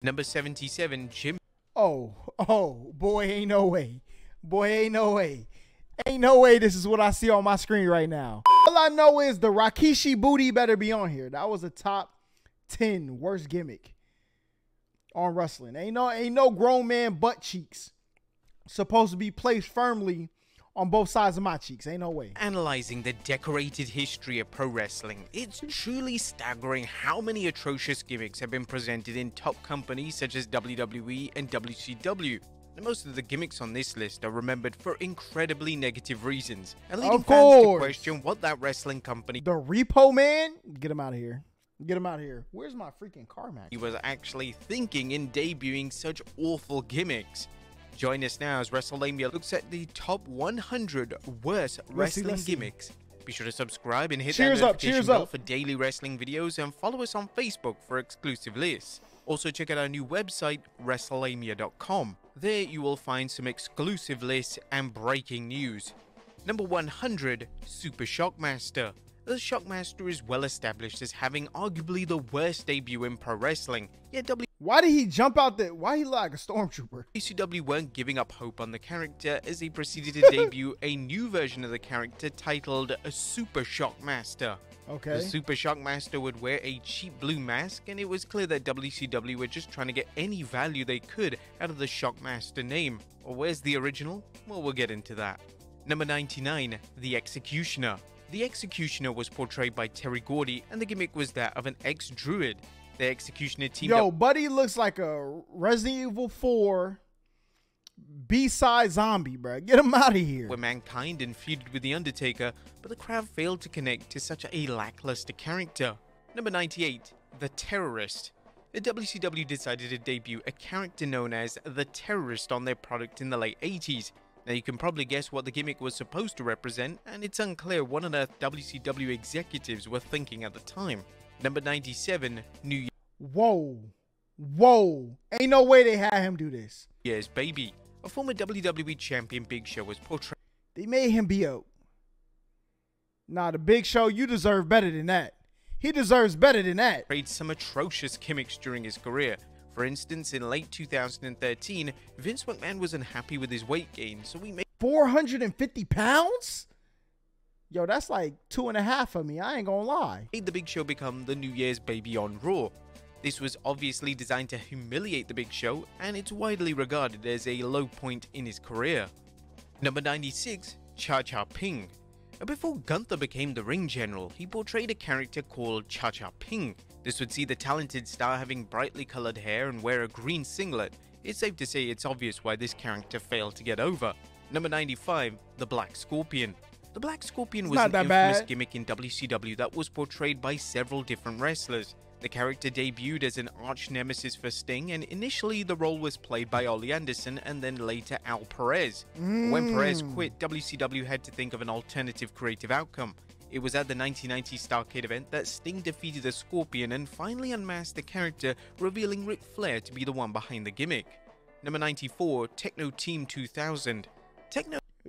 Number 77, Boy, ain't no way. Boy, ain't no way. Ain't no way this is what I see on my screen right now. All I know is the Rikishi booty better be on here. That was a top 10 worst gimmick on wrestling. Ain't no grown man butt cheeks supposed to be placed firmly on both sides of my cheeks. Ain't no way. Analyzing the decorated history of pro wrestling, it's truly staggering how many atrocious gimmicks have been presented in top companies such as WWE and WCW. Most of the gimmicks on this list are remembered for incredibly negative reasons, and leading fans to question what that wrestling company, the Repo Man, get him out of here. Get him out of here. Where's my freaking car match? He was actually thinking in debuting such awful gimmicks. Join us now as WrestleMania looks at the top 100 worst wrestling gimmicks. Be sure to subscribe and hit that notification bell for daily wrestling videos, and follow us on Facebook for exclusive lists. Also check out our new website, WrestleMania.com. There you will find some exclusive lists and breaking news. Number 100, Super Shockmaster. The Shockmaster is well established as having arguably the worst debut in pro wrestling, yet why did he jump out there? Why he like a stormtrooper? WCW weren't giving up hope on the character as they proceeded to debut a new version of the character titled a Super Shockmaster. Okay. The Super Shockmaster would wear a cheap blue mask, and it was clear that WCW were just trying to get any value they could out of the Shockmaster name. Or where's the original? Well, we'll get into that. Number 99, The Executioner. The Executioner was portrayed by Terry Gordy, and the gimmick was that of an ex-druid. The Executioner teamed up. Buddy looks like a Resident Evil 4 B-side zombie, bro. Get him out of here. Where Mankind and feuded with The Undertaker, but the crowd failed to connect to such a lackluster character. Number 98, The Terrorist. The WCW decided to debut a character known as The Terrorist on their product in the late 80s. Now you can probably guess what the gimmick was supposed to represent, and it's unclear what on earth WCW executives were thinking at the time. Number 97, New Whoa. Ain't no way they had him do this. Year's Baby. A former WWE champion Big Show was portrayed. They made him be a... Nah, the Big Show, you deserve better than that. He deserves better than that. Played some atrocious gimmicks during his career. For instance, in late 2013, Vince McMahon was unhappy with his weight gain, so he made 450 pounds? Yo, that's like 2.5 of me. I ain't gonna lie. Made the Big Show become the New Year's Baby on Raw. This was obviously designed to humiliate the Big Show, and it's widely regarded as a low point in his career. Number 96, Cha Cha Ping. Before Gunther became the ring general, he portrayed a character called Cha Cha Ping. This would see the talented star having brightly colored hair and wear a green singlet. It's safe to say it's obvious why this character failed to get over. Number 95, The Black Scorpion. The Black Scorpion was an infamous gimmick in WCW that was portrayed by several different wrestlers. The character debuted as an arch nemesis for Sting, and initially the role was played by Ole Anderson and then later Al Perez. When Perez quit, WCW had to think of an alternative creative outcome. It was at the 1990 Starrcade event that Sting defeated the Scorpion and finally unmasked the character, revealing Ric Flair to be the one behind the gimmick. Number 94, Techno Team 2000.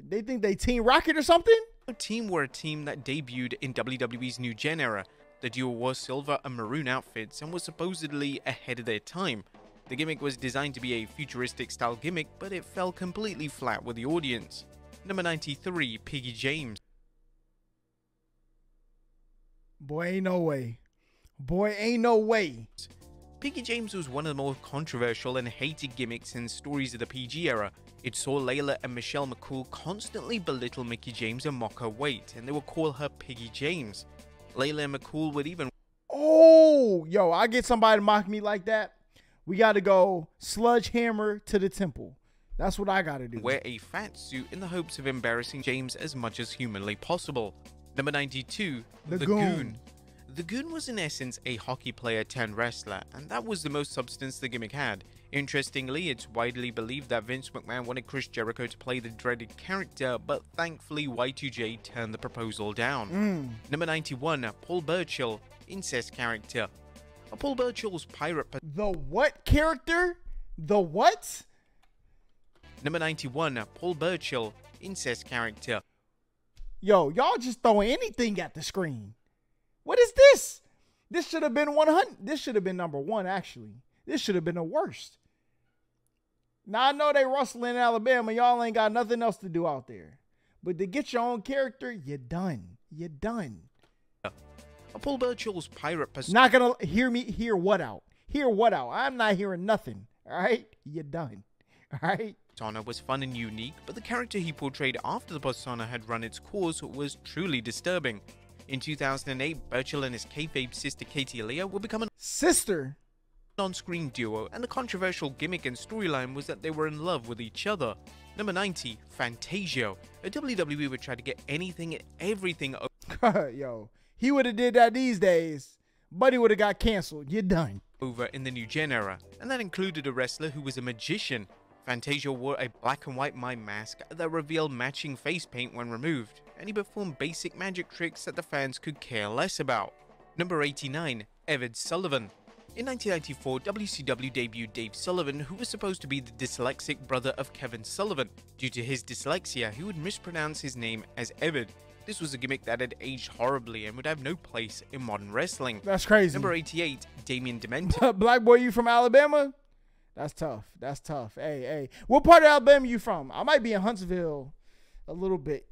They think they Team Rocket or something? Team were a team that debuted in WWE's New Gen era. The duo wore silver and maroon outfits and was supposedly ahead of their time. The gimmick was designed to be a futuristic style gimmick, but it fell completely flat with the audience. Number 93, Piggy James. Boy, ain't no way. Boy, ain't no way. Piggy James was one of the more controversial and hated gimmicks in stories of the PG era. It saw Layla and Michelle McCool constantly belittle Mickie James and mock her weight, and they would call her Piggy James. Layla and McCool would even... Oh, yo, I get somebody to mock me like that. We got to go sledgehammer to the temple. That's what I got to do. Wear a fat suit in the hopes of embarrassing James as much as humanly possible. Number 92, The Goon. The Goon was in essence a hockey player turned wrestler, and that was the most substance the gimmick had. Interestingly, it's widely believed that Vince McMahon wanted Chris Jericho to play the dreaded character, but thankfully Y2J turned the proposal down. Number 91, Paul Burchill, incest character. Paul Burchill's pirate... The what character? The what? Number 91, Paul Burchill, incest character. Yo, y'all just throwing anything at the screen. What is this? This should have been 100. This should have been number 1, actually. This should have been the worst. Now, I know they rustling in Alabama. Y'all ain't got nothing else to do out there. But to get your own character, you're done. You're done. Paul Burchill's pirate persona. Not going to hear what out? Hear what out? I'm not hearing nothing. All right? You're done. All right? Persona was fun and unique, but the character he portrayed after the persona had run its course was truly disturbing. In 2008, Burchill and his kayfabe sister Katie Aaliyah would become an on-screen duo, and the controversial gimmick and storyline was that they were in love with each other. Number 90, Fantasio. A WWE would try to get anything and everything Yo, he would have did that these days. Buddy would have got canceled. You're done. Over in the New Gen era, and that included a wrestler who was a magician. Fantasio wore a black and white mime mask that revealed matching face paint when removed, and he performed basic magic tricks that the fans could care less about. Number 89, Evid Sullivan. In 1994, WCW debuted Dave Sullivan, who was supposed to be the dyslexic brother of Kevin Sullivan. Due to his dyslexia, he would mispronounce his name as Evid. This was a gimmick that had aged horribly and would have no place in modern wrestling. That's crazy. Number 88, Damien Demento. Black boy, you from Alabama? That's tough. That's tough. Hey. What part of Alabama you from? I might be in Huntsville a little bit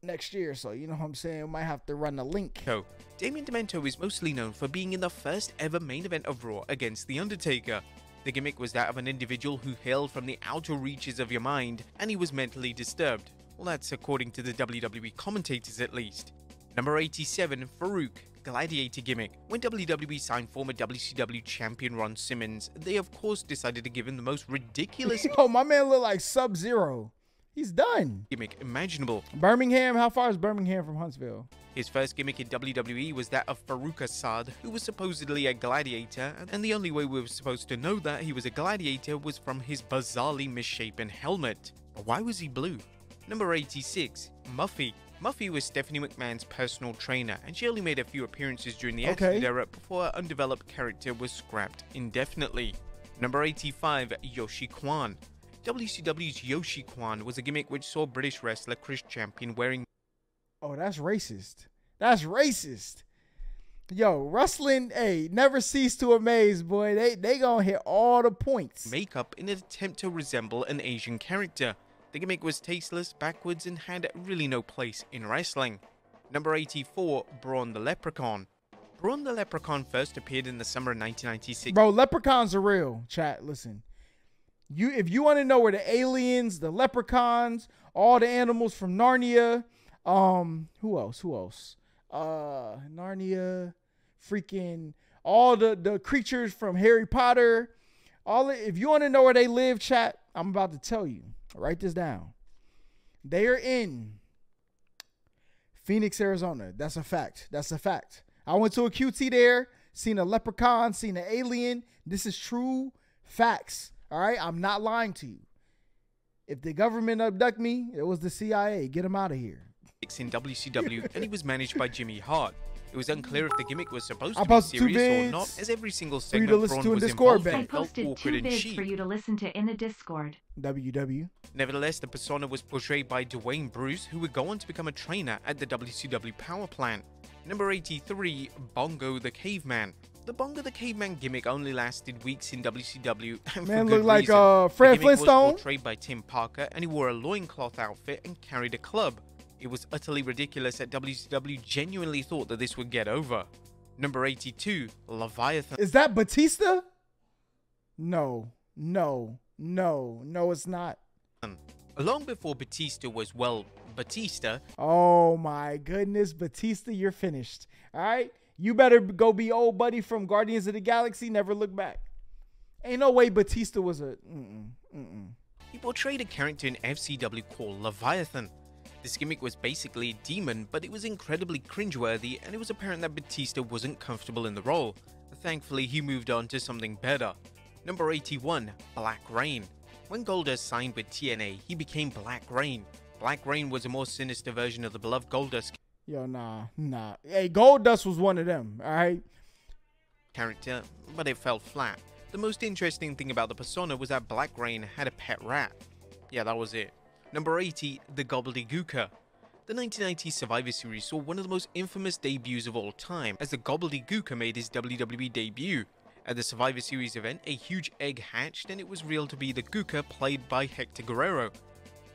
next year, so you know what I'm saying? I might have to run a link. So, Damien Demento is mostly known for being in the first ever main event of Raw against The Undertaker. The gimmick was that of an individual who hailed from the outer reaches of your mind, and he was mentally disturbed. Well, that's according to the WWE commentators at least. Number 87, Farouk, Gladiator gimmick. When WWE signed former WCW champion Ron Simmons, they of course decided to give him the most ridiculous Oh, my man look like Sub-Zero. He's done. Gimmick imaginable. Birmingham, how far is Birmingham from Huntsville? His first gimmick in WWE was that of Farouk Assad, who was supposedly a gladiator, and the only way we were supposed to know that he was a gladiator was from his bizarrely misshapen helmet. But why was he blue? Number 86, Muffy. Muffy was Stephanie McMahon's personal trainer, and she only made a few appearances during the Attitude Era before her undeveloped character was scrapped indefinitely. Number 85, Yoshi Kwan. WCW's Yoshi Kwan was a gimmick which saw British wrestler Chris Champion wearing... Oh, that's racist. That's racist. Yo, wrestling, hey, never cease to amaze, boy. They gonna hit all the points. ...makeup in an attempt to resemble an Asian character. The gimmick was tasteless, backwards, and had really no place in wrestling. Number 84, Braun the Leprechaun. Braun the Leprechaun first appeared in the summer of 1996. Bro, leprechauns are real. Chat, listen. If you want to know where the aliens, the leprechauns, all the animals from Narnia, who else? Narnia, freaking all the creatures from Harry Potter, if you want to know where they live, chat, I'm about to tell you. Write this down. They are in Phoenix, Arizona. That's a fact. That's a fact. I went to a QT there, seen a leprechaun, seen an alien. This is true facts. All right, I'm not lying to you. If the government abduct me, it was the CIA. Get him out of here. In WCW, and he was managed by Jimmy Hart. It was unclear if the gimmick was supposed to be serious or not, as every single segment Braun was involved in felt awkward and cheap. For you to listen to in the Discord. WW. Nevertheless, the persona was portrayed by Dwayne Bruce, who would go on to become a trainer at the WCW power plant. Number 83, Bongo the Caveman. The Bongo the Caveman gimmick only lasted weeks in WCW, and man, for good looked like reason. Fred The gimmick Flintstone. was portrayed by Tim Parker, and he wore a loincloth outfit and carried a club. It was utterly ridiculous that WCW genuinely thought that this would get over. Number 82, Leviathan. Is that Batista? No, it's not. Long before Batista was, well, Batista. Oh my goodness, Batista, you're finished. All right? You better go be old buddy from Guardians of the Galaxy, never look back. Ain't no way Batista was a... He portrayed a character in FCW called Leviathan. This gimmick was basically a demon, but it was incredibly cringeworthy, and it was apparent that Batista wasn't comfortable in the role. Thankfully, he moved on to something better. Number 81, Black Rain. When Goldust signed with TNA, he became Black Rain. Black Rain was a more sinister version of the beloved Goldust Yo, nah. Hey, Goldust was one of them, all right? Character, but it fell flat. The most interesting thing about the persona was that Black Rain had a pet rat. Yeah, that was it. Number 80, The Gobbledygooker. The 1990 Survivor Series saw one of the most infamous debuts of all time, as the Gobbledygooker made his WWE debut. At the Survivor Series event, a huge egg hatched and it was revealed to be the Gooker played by Hector Guerrero.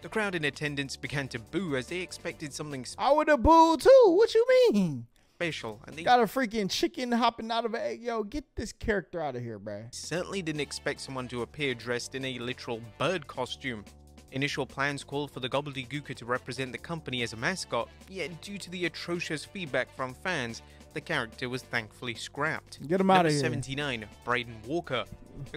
The crowd in attendance began to boo as they expected something I would have booed too. What you mean? special, and they Got a freaking chicken hopping out of an egg. Yo, get this character out of here, bruh. certainly didn't expect someone to appear dressed in a literal bird costume. Initial plans called for the gobbledygooker to represent the company as a mascot, yet due to the atrocious feedback from fans, the character was thankfully scrapped. Get him out Number of here. 79, Braden Walker.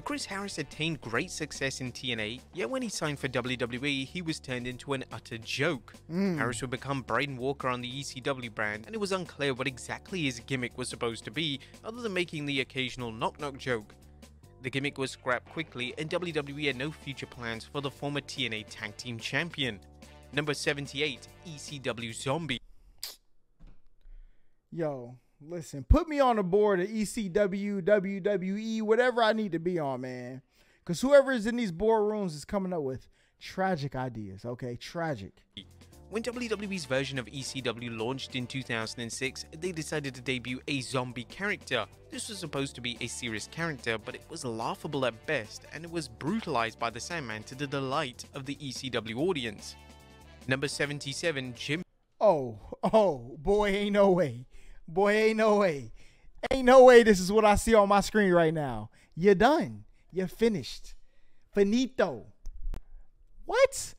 Chris Harris attained great success in TNA, yet when he signed for WWE, he was turned into an utter joke. Harris would become Braden Walker on the ECW brand, and it was unclear what exactly his gimmick was supposed to be, other than making the occasional knock-knock joke. The gimmick was scrapped quickly, and WWE had no future plans for the former TNA Tag Team Champion. Number 78, ECW Zombie. Yo, listen, put me on the board of ECW, WWE, whatever I need to be on, man. Because whoever is in these boardrooms is coming up with tragic ideas, okay? Tragic. When WWE's version of ECW launched in 2006, they decided to debut a zombie character. This was supposed to be a serious character, but it was laughable at best, and it was brutalized by the Sandman to the delight of the ECW audience. Number 77, Jim. Oh, boy, ain't no way. Boy, ain't no way. Ain't no way this is what I see on my screen right now. You're done. You're finished. Finito. What?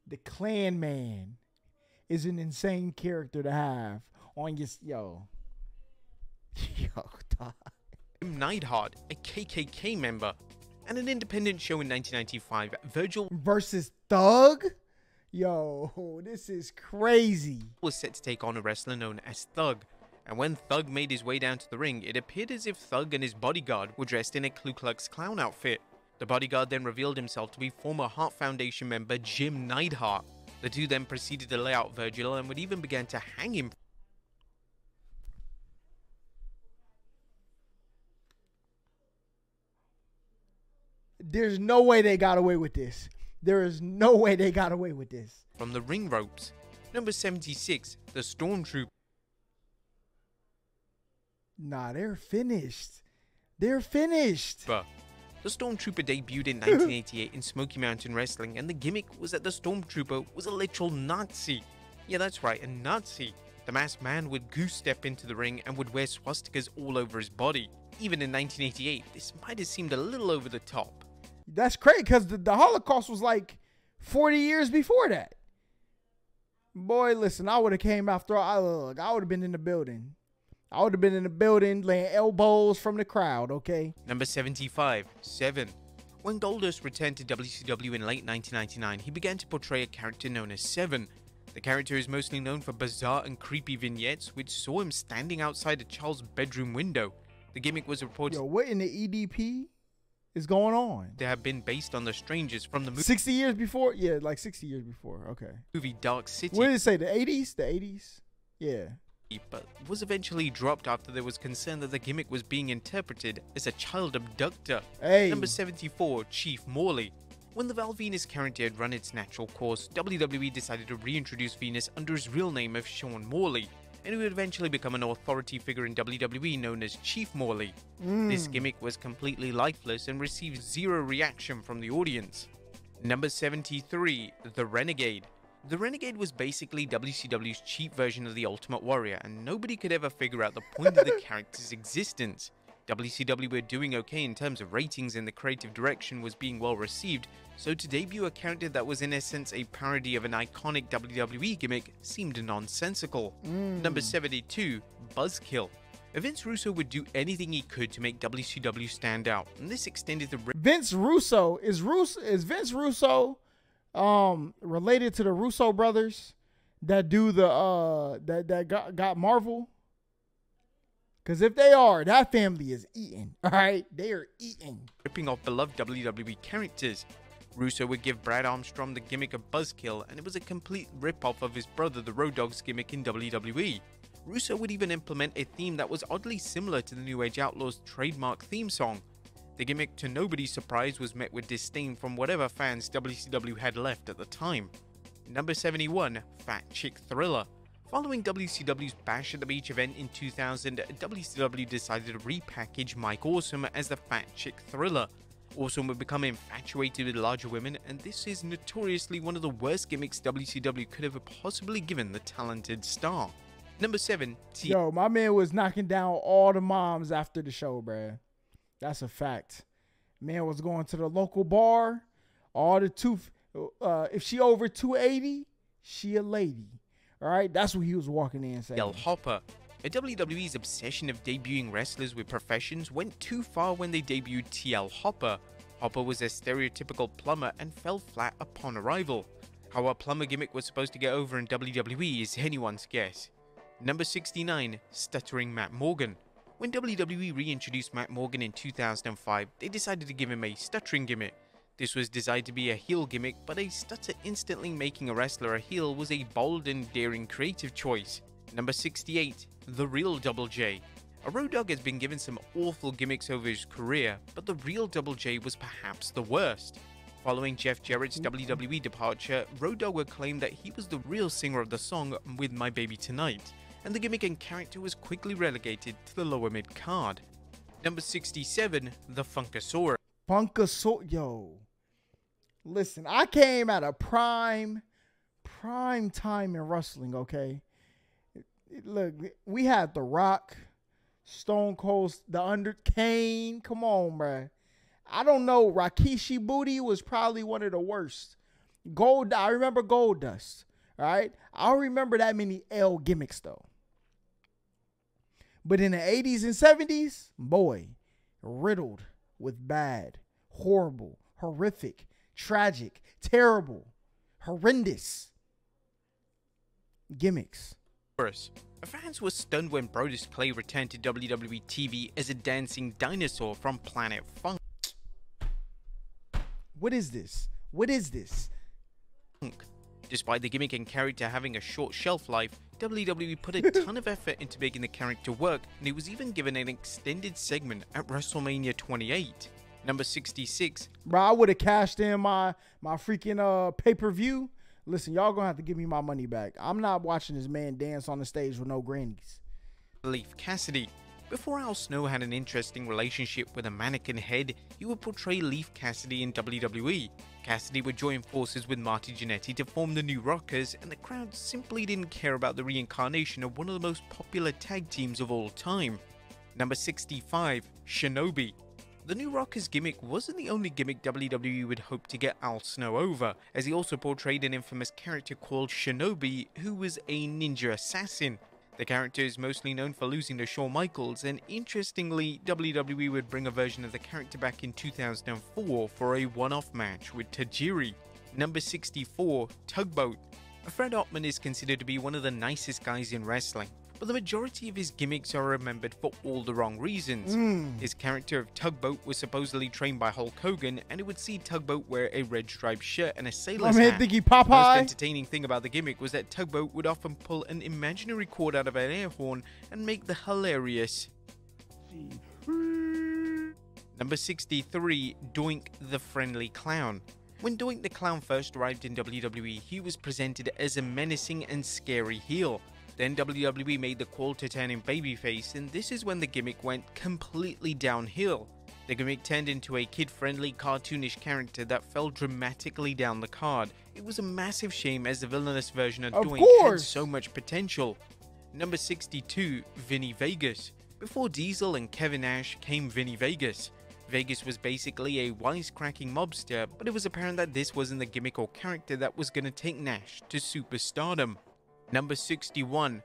The Clan Man is an insane character to have on your... Yo, dog. Jim Neidhart, a KKK member, and an independent show in 1995, Virgil Versus Thug? Yo, this is crazy. was set to take on a wrestler known as Thug, and when Thug made his way down to the ring, it appeared as if Thug and his bodyguard were dressed in a Ku Klux Klan outfit. The bodyguard then revealed himself to be former Heart Foundation member Jim Neidhart. The two then proceeded to lay out Virgil and would even begin to hang him. There's no way they got away with this. There is no way they got away with this. From the ring ropes. Number 76, the Stormtrooper. Nah, they're finished. They're finished. The Stormtrooper debuted in 1988 in Smoky Mountain Wrestling, and the gimmick was that the Stormtrooper was a literal Nazi. Yeah, that's right, a Nazi. The masked man would goose step into the ring and would wear swastikas all over his body. Even in 1988, this might have seemed a little over the top. That's crazy because the Holocaust was like 40 years before that. Boy, listen, I would have came after all. I would have been in the building. I would have been in the building laying elbows from the crowd, okay? Number 75, 7. When Goldust returned to WCW in late 1999, he began to portray a character known as Seven. The character is mostly known for bizarre and creepy vignettes, which saw him standing outside a child's bedroom window. The gimmick was reported Yo, what in the EDP is going on? to have been based on the strangers from the 60 years before? Yeah, like 60 years before. Okay. movie Dark City. What did it say? The 80s? The 80s? Yeah. But was eventually dropped after there was concern that the gimmick was being interpreted as a child abductor. Hey. Number 74, Chief Morley. When the Val Venus character had run its natural course, WWE decided to reintroduce Venus under his real name of Sean Morley, and he would eventually become an authority figure in WWE known as Chief Morley. This gimmick was completely lifeless and received zero reaction from the audience. Number 73, The Renegade. The Renegade was basically WCW's cheap version of the Ultimate Warrior, and nobody could ever figure out the point of the character's existence. WCW were doing okay in terms of ratings and the creative direction was being well received, so to debut a character that was in essence a parody of an iconic WWE gimmick seemed nonsensical. Number 72, Buzzkill. Vince Russo would do anything he could to make WCW stand out, and this extended the Vince Russo is Vince Russo related to the Russo brothers that do the that got Marvel? Because if they are, that family is eating. All right, they are eating. ripping off beloved WWE characters. Russo would give Brad Armstrong the gimmick of Buzzkill, and it was a complete rip-off of his brother the Road Dogg's gimmick in WWE. Russo would even implement a theme that was oddly similar to the New Age Outlaws' trademark theme song. The gimmick, to nobody's surprise, was met with disdain from whatever fans WCW had left at the time. Number 71, Fat Chick Thriller. Following WCW's Bash at the Beach event in 2000, WCW decided to repackage Mike Awesome as the Fat Chick Thriller. Awesome would become infatuated with larger women, and this is notoriously one of the worst gimmicks WCW could have possibly given the talented star. Number 7. Yo, my man was knocking down all the moms after the show, bruh. That's a fact. Man was going to the local bar. All the if she over 280, she a lady. All right, that's what he was walking in saying. TL Hopper. WWE's obsession of debuting wrestlers with professions went too far when they debuted TL Hopper. Hopper was a stereotypical plumber and fell flat upon arrival. How a plumber gimmick was supposed to get over in WWE is anyone's guess. Number 69. Stuttering Matt Morgan. When WWE reintroduced Matt Morgan in 2005, they decided to give him a stuttering gimmick. This was designed to be a heel gimmick, but a stutter instantly making a wrestler a heel was a bold and daring creative choice. Number 68. The Real Double J. A Road Dogg has been given some awful gimmicks over his career, but the Real Double J was perhaps the worst. Following Jeff Jarrett's WWE departure, Road Dogg would claim that he was the real singer of the song With My Baby Tonight, and the gimmick and character was quickly relegated to the lower mid card. Number 67. The Funkasaurus. Yo. Listen, I came at a prime time in wrestling, okay? Look, we had The Rock, Stone Cold, Kane. Come on, bruh. I don't know. Rikishi Booty was probably one of the worst. I remember Goldust, all right? I don't remember that many L gimmicks, though. But in the 80s and 70s, boy, riddled with bad, horrible, horrific, tragic, terrible, horrendous gimmicks. Fans were stunned when Brodus Clay returned to WWE TV as a dancing dinosaur from Planet Funk. What is this? What is this? Despite the gimmick and character having a short shelf life, WWE put a ton of effort into making the character work, and he was even given an extended segment at WrestleMania 28. Number 66. Bro, I would have cashed in my freaking pay-per-view. Listen, y'all gonna have to give me my money back. I'm not watching this man dance on the stage with no grannies. Leif Cassidy. Before Al Snow had an interesting relationship with a mannequin head, he would portray Leif Cassidy in WWE. Cassidy would join forces with Marty Jannetty to form the New Rockers, and the crowd simply didn't care about the reincarnation of one of the most popular tag teams of all time. Number 65. Shinobi. The New Rockers gimmick wasn't the only gimmick WWE would hope to get Al Snow over, as he also portrayed an infamous character called Shinobi, who was a ninja assassin. The character is mostly known for losing to Shawn Michaels, and interestingly, WWE would bring a version of the character back in 2004 for a one-off match with Tajiri. Number 64. Tugboat. Fred Ottman is considered to be one of the nicest guys in wrestling, but the majority of his gimmicks are remembered for all the wrong reasons. His character of Tugboat was supposedly trained by Hulk Hogan, and it would see Tugboat wear a red striped shirt and a sailor's hat. The most entertaining thing about the gimmick was that Tugboat would often pull an imaginary cord out of an air horn and make the hilarious. Number 63. Doink the Friendly Clown. When Doink the Clown first arrived in WWE, he was presented as a menacing and scary heel. Then WWE made the call to turn him babyface, and this is when the gimmick went completely downhill. The gimmick turned into a kid-friendly, cartoonish character that fell dramatically down the card. It was a massive shame, as the villainous version of Doink had so much potential. Number 62. Vinny Vegas. Before Diesel and Kevin Nash came Vinny Vegas. Vegas was basically a wisecracking mobster, but it was apparent that this wasn't the gimmick or character that was going to take Nash to superstardom. Number 61.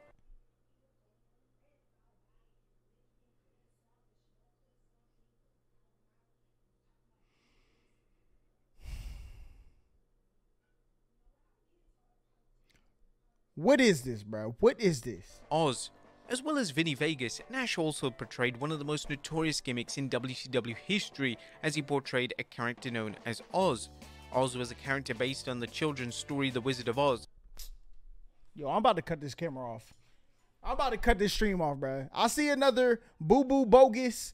What is this, bro? What is this? Oz. As well as Vinny Vegas, Nash also portrayed one of the most notorious gimmicks in WCW history, as he portrayed a character known as Oz. Oz was a character based on the children's story The Wizard of Oz. Yo, I'm about to cut this camera off. I'm about to cut this stream off, bro. I see another boo-boo bogus.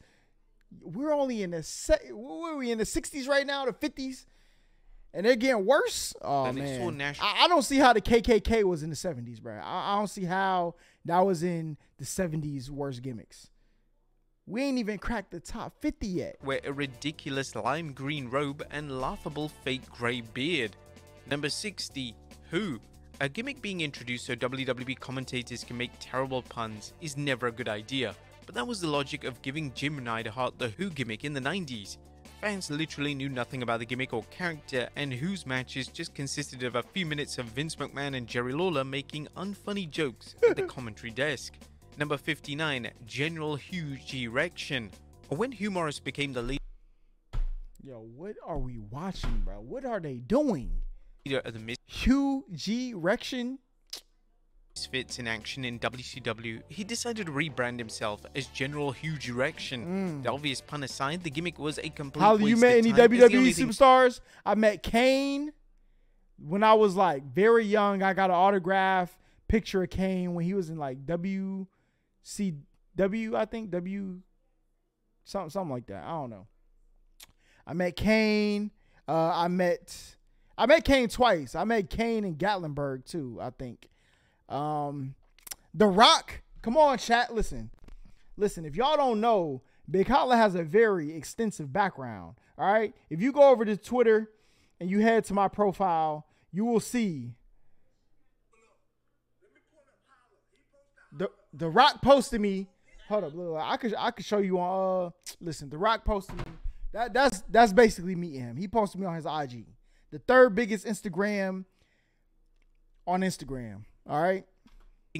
We're only in the what are we in the 60s right now, the 50s? And they're getting worse. Oh, And they saw man. I don't see how the KKK was in the 70s, bro. I don't see how that was in the 70s worst gimmicks. We ain't even cracked the top 50 yet. Wear a ridiculous lime green robe and laughable fake grey beard. Number 60, Who. A gimmick being introduced so WWE commentators can make terrible puns is never a good idea, but that was the logic of giving Jim Neidhart the Who gimmick in the 90s. Fans literally knew nothing about the gimmick or character, and Who's matches just consisted of a few minutes of Vince McMahon and Jerry Lawler making unfunny jokes at the commentary desk. Number 59, General Huge Erection. When Hugh Morris became the Yo, what are we watching, bro? What are they doing? leader of the Huge Erection? Misfits in action in WCW, he decided to rebrand himself as General Huge Erection. The obvious pun aside, the gimmick was a complete How waste you met of any time, as the WWE only thing superstars? I met Kane when I was like very young. I got an autograph picture of Kane when he was in like WCW, I think something like that. I don't know. I met Kane. I met Kane twice. I met Kane in Gatlinburg too, I think. The Rock. Come on, chat. Listen. If y'all don't know, Big Holla has a very extensive background. All right. If you go over to Twitter and you head to my profile, you will see the Rock posted me. Hold up, look, I could show you on. Listen, the Rock posted me. That's basically meeting him. He posted me on his IG, the third biggest Instagram on Instagram. All right.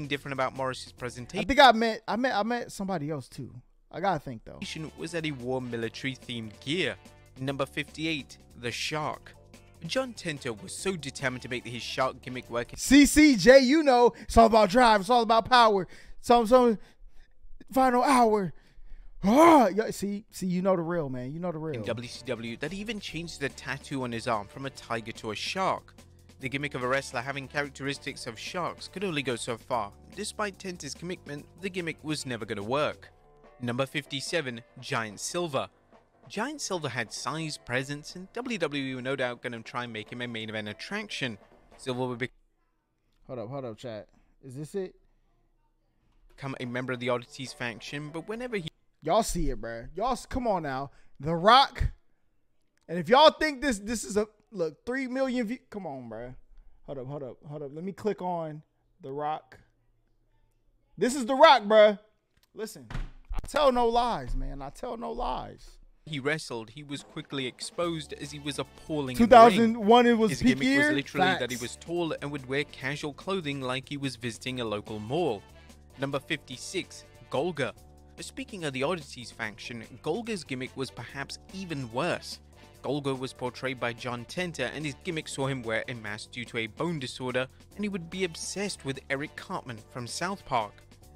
different about Morris's I presentation think I met somebody else too. I gotta think though. was that he wore military-themed gear. Number 58, the Shark. John Tenta was so determined to make his Shark gimmick work. CCJ, you know, it's all about drive. It's all about power. Some final hour. Oh, see, you know the real, man. You know the real. In WCW, that he even changed the tattoo on his arm from a tiger to a shark. The gimmick of a wrestler having characteristics of sharks could only go so far. Despite Tenta's commitment, the gimmick was never going to work. Number 57, Giant Silver. Giant Silver had size, presence, and WWE were no doubt going to try and make him a main event attraction. Silver would Hold up, chat. Is this it? become a member of the Oddities faction, but whenever he Y'all see it, bro. Y'all, come on now. The Rock. And if y'all think this is a, look, 3 million views. Come on, bro. Hold up. Let me click on The Rock. This is The Rock, bro. Listen, I tell no lies, man. I tell no lies. he wrestled, he was quickly exposed as he was appalling. 2001, it was his peak gimmick year. was literally Facts. that he was tall and would wear casual clothing like he was visiting a local mall. Number 56, Golga. Speaking of the Oddities faction, Golga's gimmick was perhaps even worse. Golga was portrayed by John Tenta, and his gimmick saw him wear a mask due to a bone disorder, and he would be obsessed with Eric Cartman from South Park.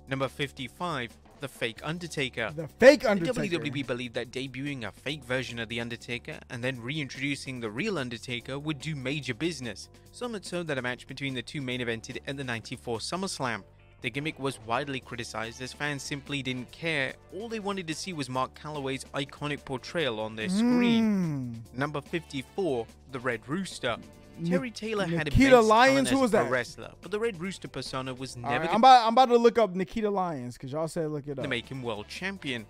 Number 55, the Fake Undertaker. The Fake The Undertaker. WWE believed that debuting a fake version of The Undertaker and then reintroducing the real Undertaker would do major business, so much so that a match between the two main evented at the '94 SummerSlam. The gimmick was widely criticized as fans simply didn't care. All they wanted to see was Mark Calloway's iconic portrayal on their screen. Number 54, the Red Rooster. Terry Taylor had Nikita immense Lyons, talent who as was a pro that? wrestler, but the Red Rooster persona was All never right, I'm about to look up Nikita Lyons because y'all said look it to up. make him world champion.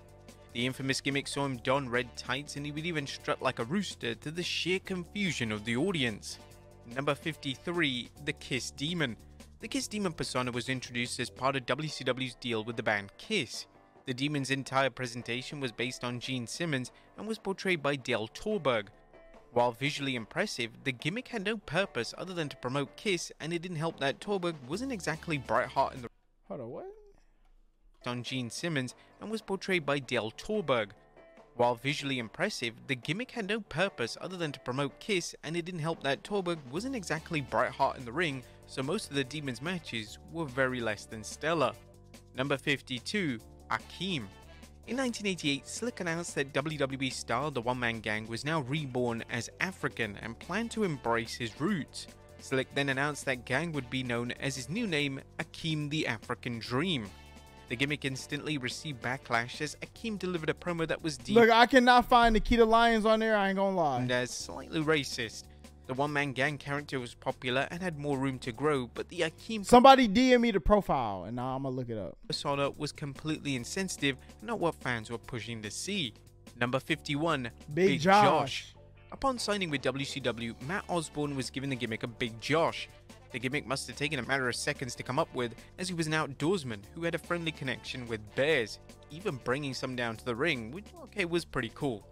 The infamous gimmick saw him don red tights, and he would even strut like a rooster to the sheer confusion of the audience. Number 53, the Kiss Demon. The Kiss Demon persona was introduced as part of WCW's deal with the band Kiss. The Demon's entire presentation was based on Gene Simmons and was portrayed by Dale Torberg. While visually impressive, the gimmick had no purpose other than to promote Kiss, and it didn't help that Torberg wasn't exactly bright hot in the Hold on, what? on Gene Simmons and was portrayed by Dale Torberg. While visually impressive, the gimmick had no purpose other than to promote Kiss, and it didn't help that Torberg wasn't exactly bright hot in the ring, so most of the Demon's matches were very less than stellar. Number 52, Akeem. In 1988, Slick announced that WWE star The One Man Gang was now reborn as African and planned to embrace his roots. Slick then announced that Gang would be known as his new name, Akeem the African Dream. The gimmick instantly received backlash as Akeem delivered a promo that was deemed Look, I cannot find Nikita Lyons on there. I ain't gonna lie. as slightly racist. The one-man gang character was popular and had more room to grow, but the Akeem Somebody DM me the profile, and now I'm gonna look it up. persona was completely insensitive, not what fans were pushing to see. Number 51, Big Josh. Upon signing with WCW, Matt Osborne was given the gimmick of Big Josh. The gimmick must have taken a matter of seconds to come up with, as he was an outdoorsman who had a friendly connection with bears, even bringing some down to the ring, which, okay, was pretty cool.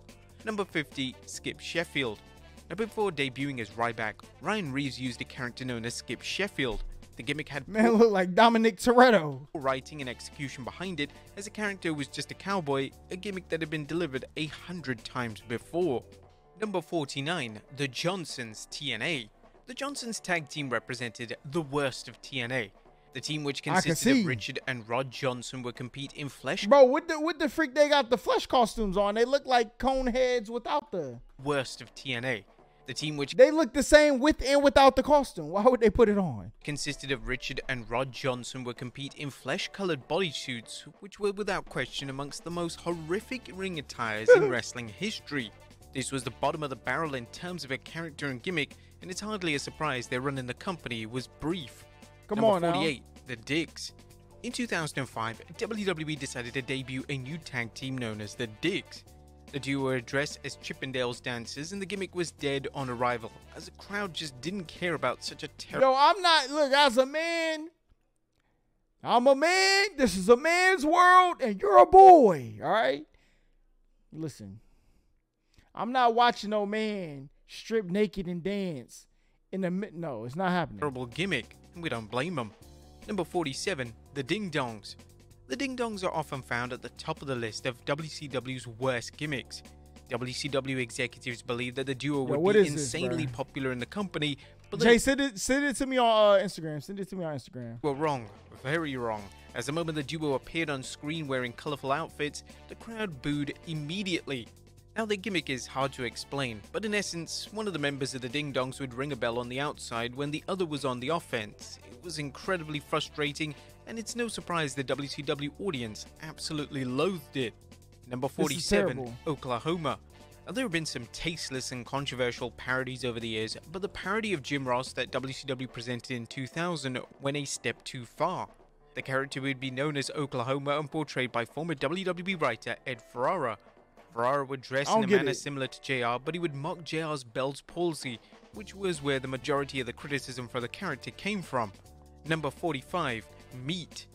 Number 50, Skip Sheffield. Now, before debuting as Ryback, Ryan Reeves used a character known as Skip Sheffield. The gimmick had Man, look like Dominic Toretto. writing and execution behind it, as the character was just a cowboy, a gimmick that had been delivered 100 times before. Number 49, The Johnsons TNA. The Johnsons tag team represented the worst of TNA. The team, which consisted of Richard and Rod Johnson, would compete in flesh. Bro, what the freak they got the flesh costumes on? They look like cone heads without the Worst of TNA. The team, which they look the same with and without the costume. Why would they put it on? consisted of Richard and Rod Johnson, would compete in flesh-colored bodysuits, which were without question amongst the most horrific ring attires in wrestling history. This was the bottom of the barrel in terms of a character and gimmick, and it's hardly a surprise their run in the company was brief. Come on now. Number 48, The Dicks. In 2005, WWE decided to debut a new tag team known as The Dicks. The duo were dressed as Chippendales dancers, and the gimmick was dead on arrival, as the crowd just didn't care about such a terrible. Yo, I'm not, look, as a man, I'm a man. This is a man's world, and you're a boy, all right? Listen, I'm not watching no man strip naked and dance in the no, it's not happening. Terrible gimmick, and we don't blame them. Number 47, The Ding Dongs. The Ding Dongs are often found at the top of the list of WCW's worst gimmicks. WCW executives believe that the duo would be insanely popular in the company, but Jay, send it to me on Instagram. Send it to me on Instagram. were wrong, very wrong. As the moment the duo appeared on screen wearing colorful outfits, the crowd booed immediately. Now, the gimmick is hard to explain, but in essence, one of the members of the Ding Dongs would ring a bell on the outside when the other was on the offense. It was incredibly frustrating, and it's no surprise the WCW audience absolutely loathed it. Number 47, Oklahoma. Now, there have been some tasteless and controversial parodies over the years, but the parody of Jim Ross that WCW presented in 2000 went a step too far. The character would be known as Oklahoma and portrayed by former WWE writer Ed Ferrara. Ferrara would dress in a manner similar to JR, but he would mock JR's Bell's palsy, which was where the majority of the criticism for the character came from. Number 45, Meat.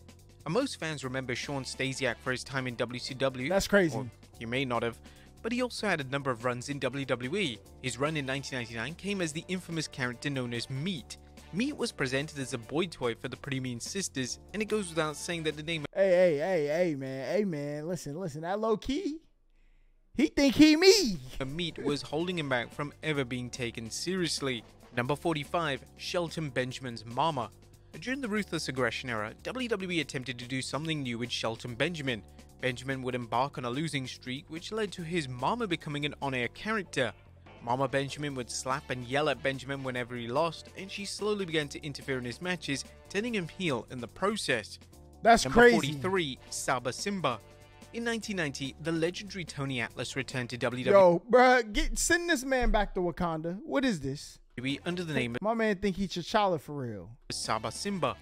Most fans remember Sean Stasiak for his time in WCW. That's crazy. Or you may not have, but he also had a number of runs in WWE. His run in 1999 came as the infamous character known as Meat. Meat was presented as a boy toy for the Pretty Mean Sisters, and it goes without saying that the name Hey, man, listen, that low key, he think he me. Meat was holding him back from ever being taken seriously. Number 45, Shelton Benjamin's Mama. During the Ruthless Aggression era, WWE attempted to do something new with Shelton Benjamin. Benjamin would embark on a losing streak, which led to his Mama becoming an on-air character. Mama Benjamin would slap and yell at Benjamin whenever he lost, and she slowly began to interfere in his matches, turning him heel in the process. That's Number crazy. 43, Saba Simba. In 1990, the legendary Tony Atlas returned to WWE. Yo, bruh, send this man back to Wakanda. What is this? Under the name of My man think he T'Challa for real. Saba Simba.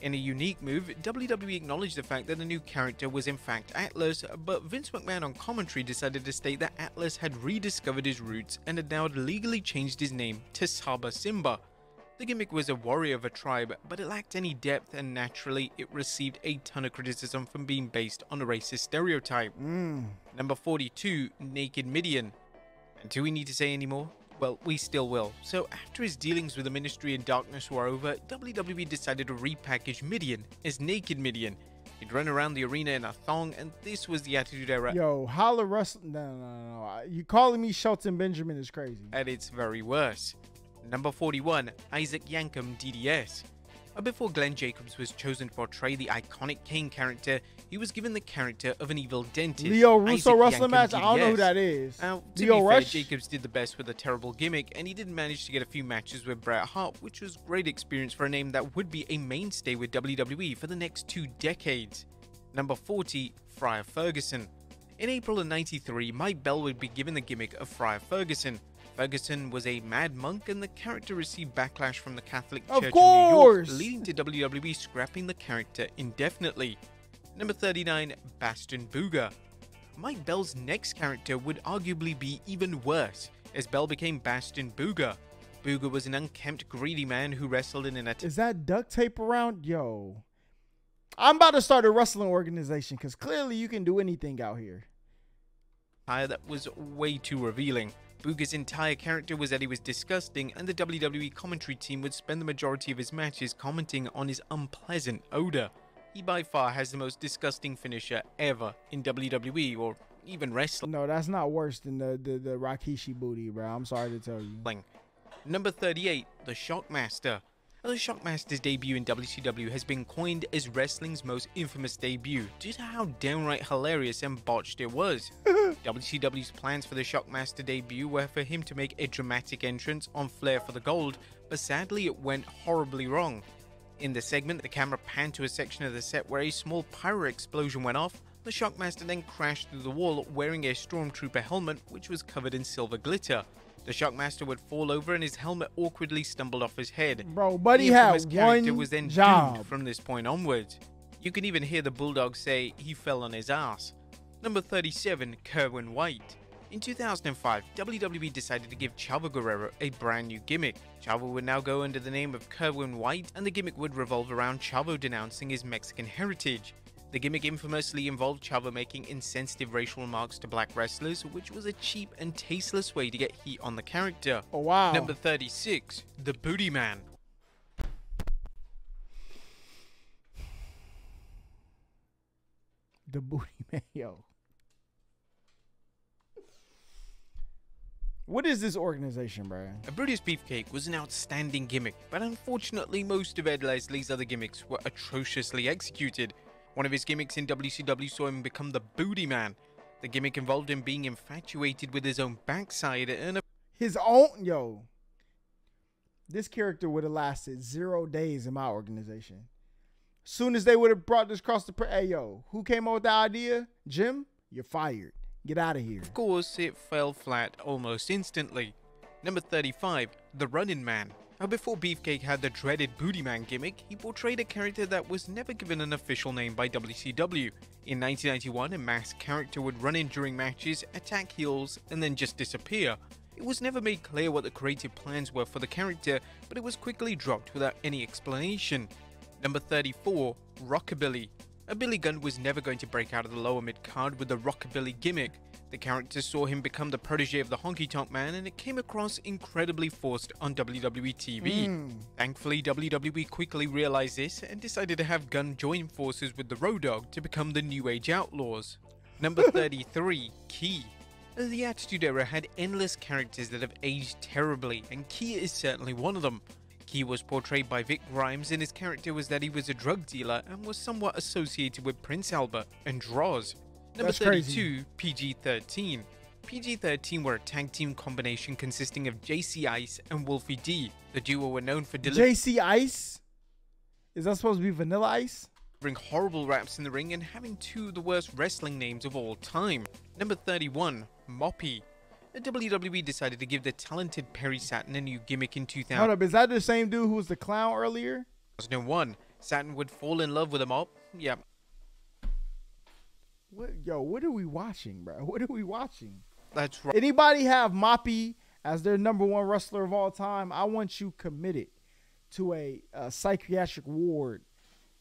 In a unique move, WWE acknowledged the fact that the new character was in fact Atlas, but Vince McMahon on commentary decided to state that Atlas had rediscovered his roots and had now legally changed his name to Saba Simba. The gimmick was a warrior of a tribe, but it lacked any depth, and naturally it received a ton of criticism from being based on a racist stereotype. Number 42, Naked Midian. And do we need to say any more? Well, we still will. So after his dealings with the Ministry and Darkness were over, WWE decided to repackage Midian as Naked Midian. He'd run around the arena in a thong, and this was the Attitude Era. Yo, Holla wrestling. No. You calling me Shelton Benjamin is crazy. At its very worst. Number 41, Isaac Yankem DDS. Before Glenn Jacobs was chosen to portray the iconic Kane character, he was given the character of an evil dentist. Leo Russo Isaac wrestling Yankem match? I don't know who DDS. that is. Now, to Leo be fair, Rush? Jacobs did the best with a terrible gimmick, and he did manage to get a few matches with Bret Hart, which was great experience for a name that would be a mainstay with WWE for the next 2 decades. Number 40, Friar Ferguson. In April of '93, Mike Bell would be given the gimmick of Friar Ferguson. Ferguson was a mad monk, and the character received backlash from the Catholic Church of New York, leading to WWE scrapping the character indefinitely. Number 39, Bastion Booger. Mike Bell's next character would arguably be even worse, as Bell became Bastion Booger. Booger was an unkempt, greedy man who wrestled in an Is that duct tape around? Yo. I'm about to start a wrestling organization because clearly you can do anything out here. That was way too revealing. Booger's entire character was that he was disgusting, and the WWE commentary team would spend the majority of his matches commenting on his unpleasant odor. He by far has the most disgusting finisher ever in WWE or even wrestling. No, that's not worse than the Rikishi booty, bro. I'm sorry to tell you. Number 38, the Shockmaster. The Shockmaster's debut in WCW has been coined as wrestling's most infamous debut due to how downright hilarious and botched it was. WCW's plans for the Shockmaster debut were for him to make a dramatic entrance on Flair for the Gold, but sadly it went horribly wrong. In the segment, the camera panned to a section of the set where a small pyro explosion went off. The Shockmaster then crashed through the wall wearing a Stormtrooper helmet which was covered in silver glitter. The Shockmaster would fall over and his helmet awkwardly stumbled off his head. Bro, buddy had one was then job doomed from this point onwards. You can even hear the Bulldog say he fell on his ass. Number 37, Kerwin White. In 2005, WWE decided to give Chavo Guerrero a brand new gimmick. Chavo would now go under the name of Kerwin White, and the gimmick would revolve around Chavo denouncing his Mexican heritage. The gimmick infamously involved Chavo making insensitive racial remarks to black wrestlers, which was a cheap and tasteless way to get heat on the character. Oh, wow. Number 36, the Booty Man. The Booty Man, yo. What is this organization, bro? A Brutus Beefcake was an outstanding gimmick, but unfortunately most of Ed Leslie's other gimmicks were atrociously executed. One of his gimmicks in WCW saw him become the Booty Man. The gimmick involved him being infatuated with his own backside and his own, yo. This character would have lasted 0 days in my organization. Soon as they would have brought this across the hey, yo, who came up with the idea? Jim, you're fired. Get out of here. Of course, it fell flat almost instantly. Number 35, the Running Man. Now, before Beefcake had the dreaded Booty Man gimmick, he portrayed a character that was never given an official name by WCW. In 1991, a masked character would run in during matches, attack heels, and then just disappear. It was never made clear what the creative plans were for the character, but it was quickly dropped without any explanation. Number 34, Rockabilly. A Billy Gunn was never going to break out of the lower mid-card with the Rockabilly gimmick. The character saw him become the protege of the Honky Tonk Man, and it came across incredibly forced on WWE TV. Thankfully, WWE quickly realized this and decided to have Gunn join forces with the Road Dogg to become the New Age Outlaws. Number 33, Key. The Attitude Era had endless characters that have aged terribly, and Key is certainly one of them. Key was portrayed by Vic Grimes, and his character was that he was a drug dealer and was somewhat associated with Prince Albert and Droz. Number 32, PG-13. PG-13 were a tag team combination consisting of JC Ice and Wolfie D. The duo were known for JC Ice? Is that supposed to be Vanilla Ice? delivering horrible raps in the ring and having two of the worst wrestling names of all time. Number 31, Moppy. The WWE decided to give the talented Perry Saturn a new gimmick in 2000. Hold up, is that the same dude who was the clown earlier? 2001. Saturn would fall in love with a mop. Yep. What are we watching, bro? What are we watching? That's right. Anybody have Moppy as their #1 wrestler of all time? I want you committed to a psychiatric ward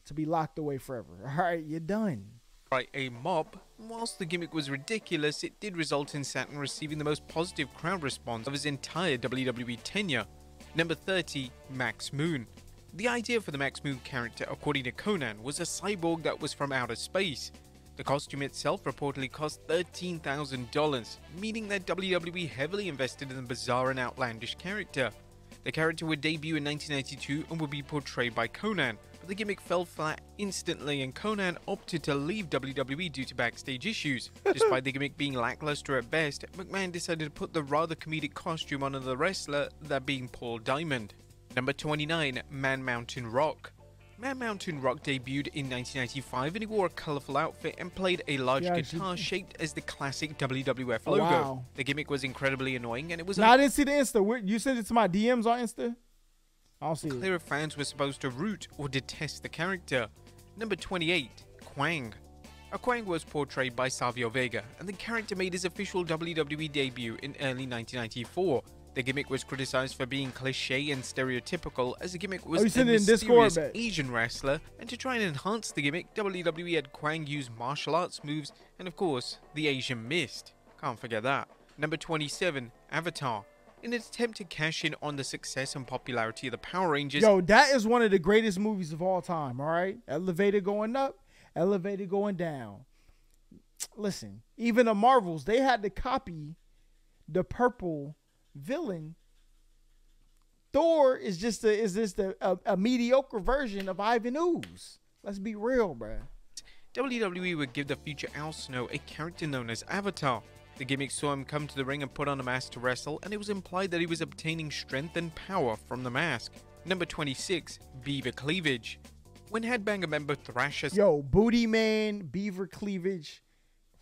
to be locked away forever. All right, you're done. Right, a mop. Whilst the gimmick was ridiculous, it did result in Saturn receiving the most positive crowd response of his entire WWE tenure. Number 30, Max Moon. The idea for the Max Moon character, according to Conan, was a cyborg that was from outer space. The costume itself reportedly cost $13,000, meaning that WWE heavily invested in the bizarre and outlandish character. The character would debut in 1992 and would be portrayed by Conan, but the gimmick fell flat instantly and Conan opted to leave WWE due to backstage issues. Despite the gimmick being lackluster at best, McMahon decided to put the rather comedic costume on another wrestler, that being Paul Diamond. Number 29, Man Mountain Rock. Man Mountain Rock debuted in 1995 and he wore a colourful outfit and played a large guitar shaped as the classic WWF logo. Wow. The gimmick was incredibly annoying and it was I didn't see the Insta. You sent it to my DMs on Insta? I don't see unclear if fans were supposed to root or detest the character. Number 28, Kwang. Kwang was portrayed by Savio Vega and the character made his official WWE debut in early 1994. The gimmick was criticized for being cliche and stereotypical, as the gimmick was a mysterious Asian wrestler, and to try and enhance the gimmick, WWE had Kwang use martial arts moves, and of course, the Asian Mist. Can't forget that. Number 27, Avatar. In an attempt to cash in on the success and popularity of the Power Rangers... Yo, that is one of the greatest movies of all time, all right? Elevator going up, elevator going down. Listen, even the Marvels, they had to copy the purple villain. Thor is just a mediocre version of Ivan Ooze. Let's be real, bruh. WWE would give the future Al Snow a character known as Avatar. The gimmick saw him come to the ring and put on a mask to wrestle, and it was implied that he was obtaining strength and power from the mask. Number 26, Beaver Cleavage. When Headbanger member Thrasher... Yo, Booty Man, Beaver Cleavage...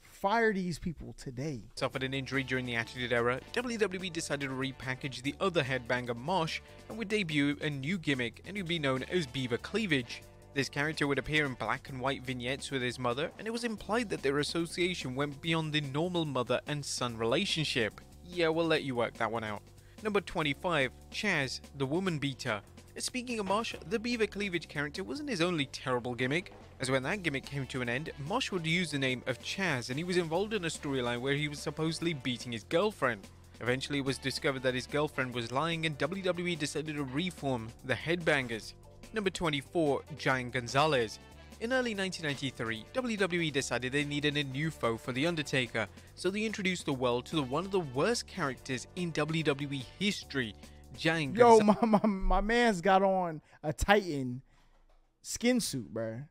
Fire these people today. Suffered an injury during the Attitude Era, WWE decided to repackage the other headbanger Mosh and would debut a new gimmick and would be known as Beaver Cleavage. This character would appear in black and white vignettes with his mother, and it was implied that their association went beyond the normal mother and son relationship. Yeah, we'll let you work that one out. Number 25, Chaz, the Woman Beater. Speaking of Mosh, the Beaver Cleavage character wasn't his only terrible gimmick, as when that gimmick came to an end, Mosh would use the name of Chaz and he was involved in a storyline where he was supposedly beating his girlfriend. Eventually it was discovered that his girlfriend was lying and WWE decided to reform the Headbangers. Number 24, Giant Gonzalez. In early 1993, WWE decided they needed a new foe for The Undertaker, so they introduced the world to one of the worst characters in WWE history, Giant Gonzalez. Yo, my man's got on a Titan skin suit, bruh.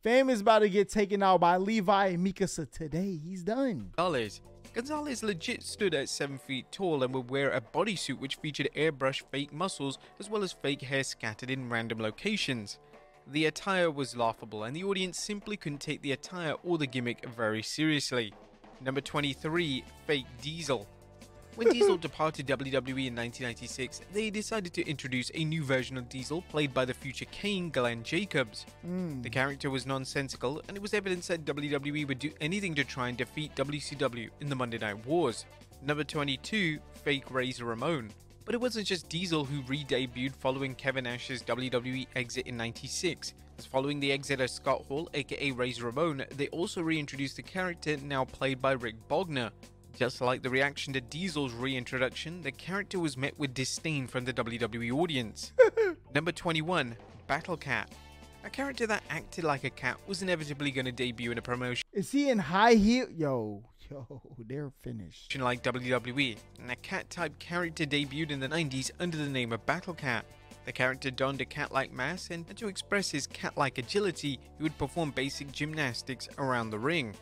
Fam is about to get taken out by Levi and Mikasa today. He's done. Gonzalez legit stood at 7 feet tall and would wear a bodysuit which featured airbrushed fake muscles as well as fake hair scattered in random locations. The attire was laughable and the audience simply couldn't take the attire or the gimmick very seriously. Number 23, Fake Diesel. When Diesel departed WWE in 1996, they decided to introduce a new version of Diesel played by the future Kane, Glenn Jacobs. The character was nonsensical and it was evidence that WWE would do anything to try and defeat WCW in the Monday Night Wars. Number 22, Fake Razor Ramon. But it wasn't just Diesel who re-debuted following Kevin Nash's WWE exit in 96. As following the exit of Scott Hall, aka Razor Ramon, they also reintroduced the character now played by Rick Bogner. Just like the reaction to Diesel's reintroduction, the character was met with disdain from the WWE audience. Number 21, Battle Cat. A character that acted like a cat was inevitably going to debut in a promotion. Is he in high heel? Yo, they're finished. Like WWE, and a cat-type character debuted in the 90s under the name of Battle Cat. The character donned a cat-like mask, and to express his cat-like agility, he would perform basic gymnastics around the ring.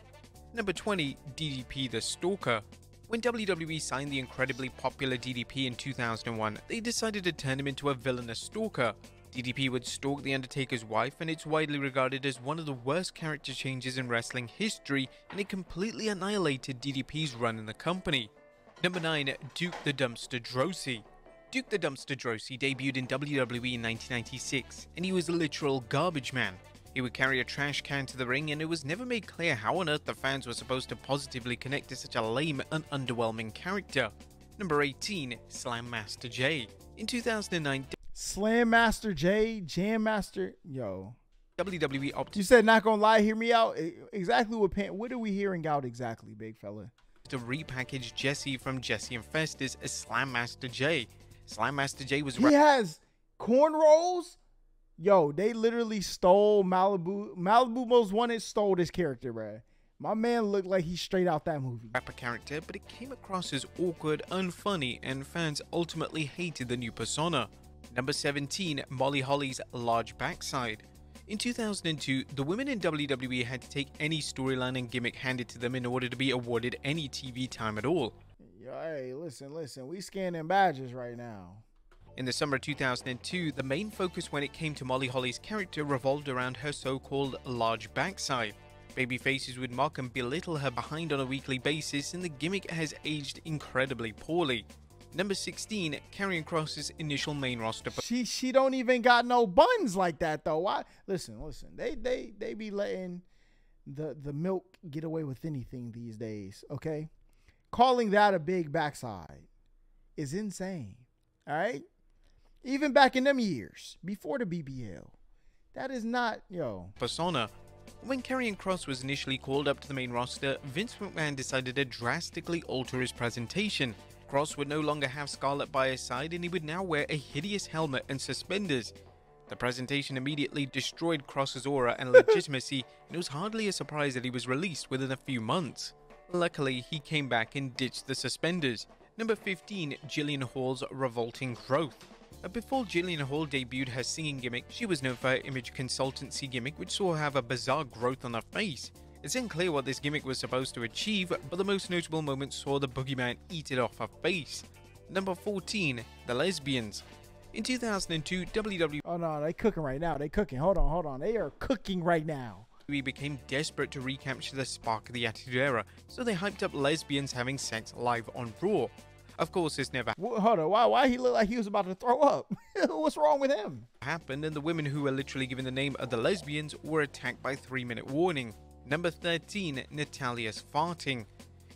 Number 20, DDP the Stalker. When WWE signed the incredibly popular DDP in 2001, they decided to turn him into a villainous stalker. DDP would stalk The Undertaker's wife, and it's widely regarded as one of the worst character changes in wrestling history, and it completely annihilated DDP's run in the company. Number 9, Duke the Dumpster Droese. Duke the Dumpster Droese debuted in WWE in 1996, and he was a literal garbage man. He would carry a trash can to the ring, and it was never made clear how on earth the fans were supposed to positively connect to such a lame and underwhelming character. Number 18, Slam Master J. In 2009, Slam Master J, Jam Master, yo. WWE opted. You said not gonna lie, hear me out. Exactly what are we hearing out exactly, big fella? To repackage Jesse from Jesse and Festus as Slam Master J. Slam Master J was. He has cornrows. Yo, they literally stole Malibu. Malibu Most Wanted stole this character, bruh. My man looked like he's straight out that movie. Rapper character, but it came across as awkward, unfunny, and fans ultimately hated the new persona. Number 17, Molly Holly's Large Backside. In 2002, the women in WWE had to take any storyline and gimmick handed to them in order to be awarded any TV time at all. Yo, hey, listen, we scanning badges right now. In the summer of 2002, the main focus when it came to Molly Holly's character revolved around her so-called large backside. Baby faces would mock and belittle her behind on a weekly basis, and the gimmick has aged incredibly poorly. Number 16, Karrion Kross's initial main roster. She don't even got no buns like that though. Why? Listen. They be letting the milk get away with anything these days, okay? Calling that a big backside is insane. All right? Even back in them years, before the BBL. That is not, persona. When Karrion Kross was initially called up to the main roster, Vince McMahon decided to drastically alter his presentation. Kross would no longer have Scarlett by his side, and he would now wear a hideous helmet and suspenders. The presentation immediately destroyed Kross's aura and legitimacy, and it was hardly a surprise that he was released within a few months. Luckily, he came back and ditched the suspenders. Number 15, Jillian Hall's revolting growth. Before Jillian Hall debuted her singing gimmick, she was known for her image consultancy gimmick, which saw her have a bizarre growth on her face. It's unclear what this gimmick was supposed to achieve, but the most notable moment saw the boogeyman eat it off her face. Number 14, The Lesbians. In 2002, WWE Oh no, they cooking right now. They cooking. Hold on. They are cooking right now. became desperate to recapture the spark of the Attitude Era, so they hyped up lesbians having sex live on Raw. Of course, this never Hold on. Why he look like he was about to throw up? What's wrong with him? happened, and the women who were literally given the name of the lesbians were attacked by 3-minute warning. Number 13, Natalia's farting.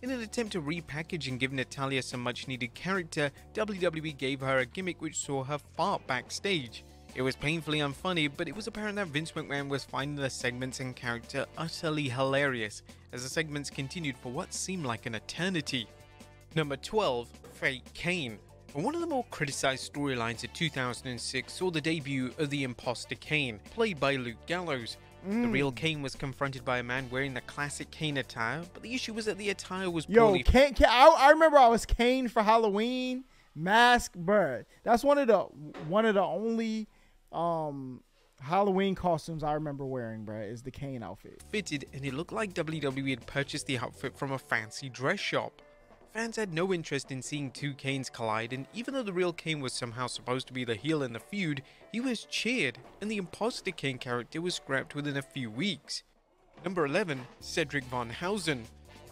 In an attempt to repackage and give Natalia some much needed character, WWE gave her a gimmick which saw her fart backstage. It was painfully unfunny, but it was apparent that Vince McMahon was finding the segments and character utterly hilarious, as the segments continued for what seemed like an eternity. Number 12, Fake Kane. One of the more criticized storylines of 2006 saw the debut of the imposter Kane, played by Luke Gallows. The real Kane was confronted by a man wearing the classic Kane attire, but the issue was that the attire was poorly... I remember I was Kane for Halloween. Mask, bruh. That's one of the only Halloween costumes I remember wearing, bruh, is the Kane outfit. Fitted, and it looked like WWE had purchased the outfit from a fancy dress shop. Fans had no interest in seeing two Kanes collide, and even though the real Kane was somehow supposed to be the heel in the feud, he was cheered, and the imposter Kane character was scrapped within a few weeks. Number 11, Cedric Von Hausen.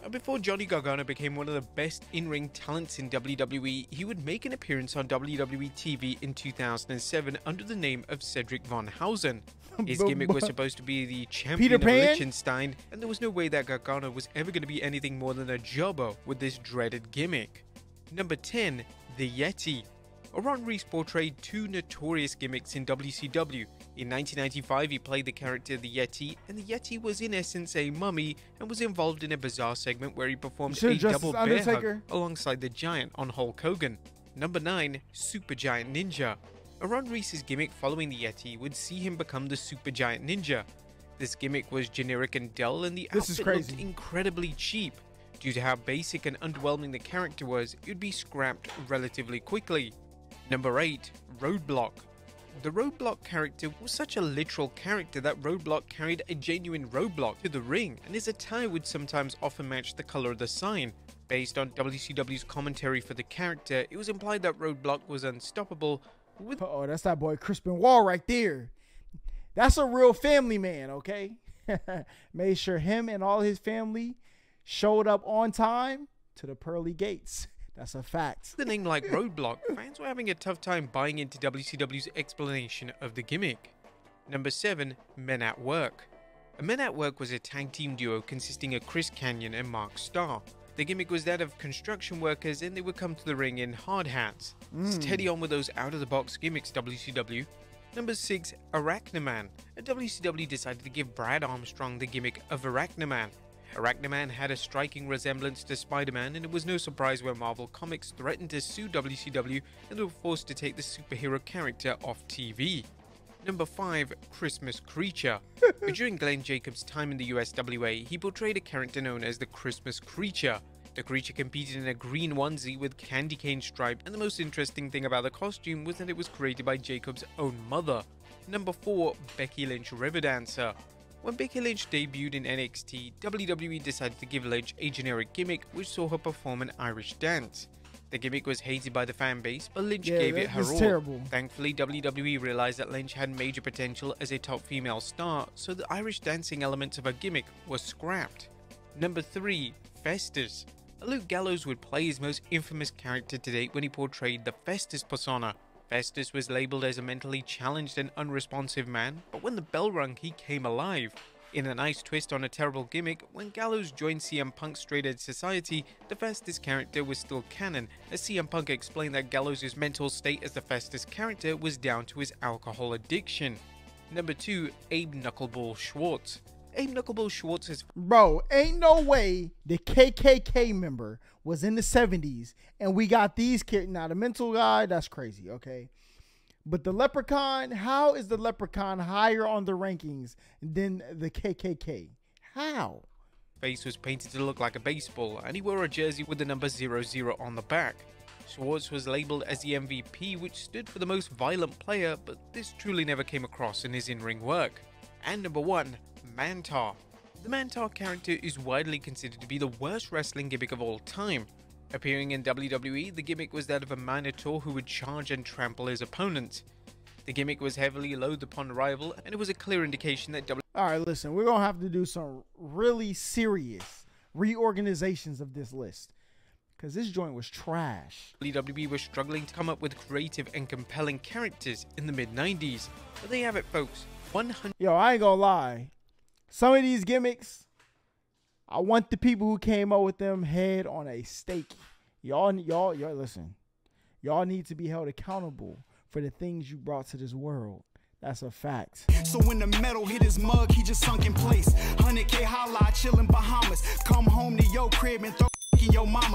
Before Johnny Gargano became one of the best in-ring talents in WWE, he would make an appearance on WWE TV in 2007 under the name of Cedric Von Hausen. His gimmick was supposed to be the champion of Liechtenstein, and there was no way that Gargano was ever going to be anything more than a jobber with this dreaded gimmick. Number 10, The Yeti. Ron Reese portrayed two notorious gimmicks in WCW. In 1995, he played the character The Yeti, and the Yeti was in essence a mummy and was involved in a bizarre segment where he performed a double bear hug alongside the Giant on Hulk Hogan. Number 9, Supergiant Ninja. Ron Reese's gimmick following the Yeti would see him become the Supergiant Ninja. This gimmick was generic and dull, and the outfit looked incredibly cheap. Due to how basic and underwhelming the character was, it would be scrapped relatively quickly. Number 8, Roadblock. The Roadblock character was such a literal character that Roadblock carried a genuine roadblock to the ring, and his attire would sometimes often match the color of the sign. Based on WCW's commentary for the character, it was implied that Roadblock was unstoppable. Oh, that's that boy Crispin Wall right there. That's a real family man, okay? Made sure him and all his family showed up on time to the pearly gates. That's a fact. The name like Roadblock, fans were having a tough time buying into WCW's explanation of the gimmick. Number 7, Men at Work. Men at Work was a tag team duo consisting of Chris Kanyon and Mark Starr. The gimmick was that of construction workers, and they would come to the ring in hard hats. Steady on with those out-of-the-box gimmicks, WCW. Number 6, Arachnaman. WCW decided to give Brad Armstrong the gimmick of Arachnaman. Arachnaman had a striking resemblance to Spider-Man, and it was no surprise when Marvel Comics threatened to sue WCW and they were forced to take the superhero character off TV. Number 5, Christmas Creature. During Glenn Jacobs' time in the USWA, he portrayed a character known as the Christmas Creature. The creature competed in a green onesie with candy cane stripe, and the most interesting thing about the costume was that it was created by Jacobs' own mother. Number 4, Becky Lynch Riverdancer. When Becky Lynch debuted in NXT, WWE decided to give Lynch a generic gimmick which saw her perform an Irish dance. The gimmick was hated by the fan base, but Lynch Yeah, gave it her all. terrible. Thankfully, WWE realized that Lynch had major potential as a top female star, so the Irish dancing elements of her gimmick were scrapped. Number 3. Festus. Luke Gallows would play his most infamous character to date when he portrayed the Festus persona. Festus was labeled as a mentally challenged and unresponsive man, but when the bell rung, he came alive. In a nice twist on a terrible gimmick, when Gallows joined CM Punk's Straight Edge Society, the Festus character was still canon, as CM Punk explained that Gallows' mental state as the Festus character was down to his alcohol addiction. Number 2. Abe Knuckleball Schwartz. Abe Knuckleball Schwartz is... Bro, ain't no way the KKK member was in the 70s and we got these kids. Now, the mental guy, that's crazy, okay? But the Leprechaun, how is the Leprechaun higher on the rankings than the KKK? How? Face was painted to look like a baseball, and he wore a jersey with the number 00 on the back. Schwartz was labeled as the MVP, which stood for the most violent player, but this truly never came across in his in-ring work. And number 1. Mantar. The Mantar character is widely considered to be the worst wrestling gimmick of all time. Appearing in WWE, the gimmick was that of a Minotaur who would charge and trample his opponents. The gimmick was heavily loathed upon arrival, and it was a clear indication that Alright, listen, we're going to have to do some really serious reorganizations of this list, because this joint was trash. WWE was struggling to come up with creative and compelling characters in the mid-90s. But there you have it, folks. 100... Yo, I ain't gonna lie. Some of these gimmicks, I want the people who came up with them head on a stake. Y'all listen. Y'all need to be held accountable for the things you brought to this world. That's a fact. So when the metal hit his mug, he just sunk in place. 100K Holla, chillin' Bahamas. Come home to your crib and throw in your mama.